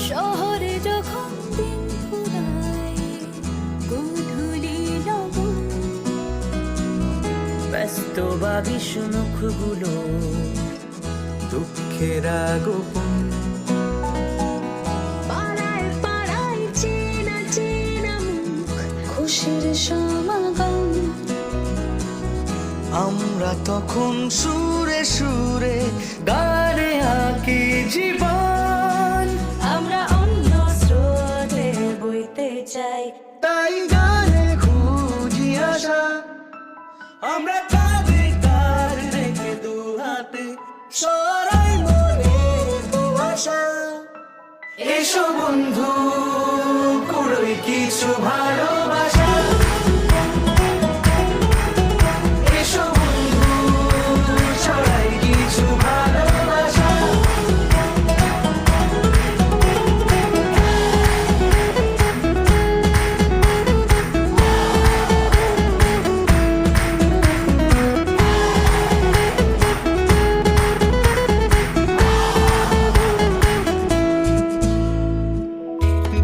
শহরে যখন দিন ফুরায় গধূলি লগন, ব্যস্ত বা বিষমুখগুলো দুঃখের গোপন। পাড়ায় পাড়ায় চেনা চেনা মুখ, খুশির সমাগম। আমরা তখন সুরে সুরে গানে আঁকি জীবন, আমরা অন্য স্রোতে বইতে চাই, তাই গানে খুঁজি আশা। আমরা কাঁধে কাঁধ রেখে দু হাতে সরাই মনে কুয়াশা। এসো বন্ধু, কুড়োই কিছু ভালোবাসা। এসো বন্ধু, ছড়াই কিছু ভালোবাসা।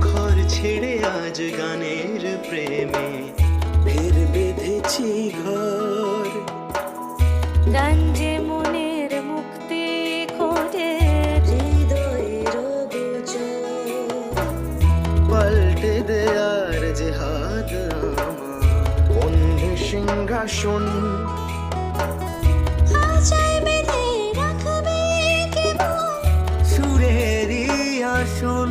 ঘর ছেড়ে আজ গানের প্রেমে ফের বেঁধেছি ঘর। গান যে মনের মুক্তি খোঁজে, হৃদয়ের গোচর। পাল্টে দেয়ার যে হাত আমার বন্ধু সিংহাসন। আশায় বেঁধে রাখবে কেবল সুরেরই আসন।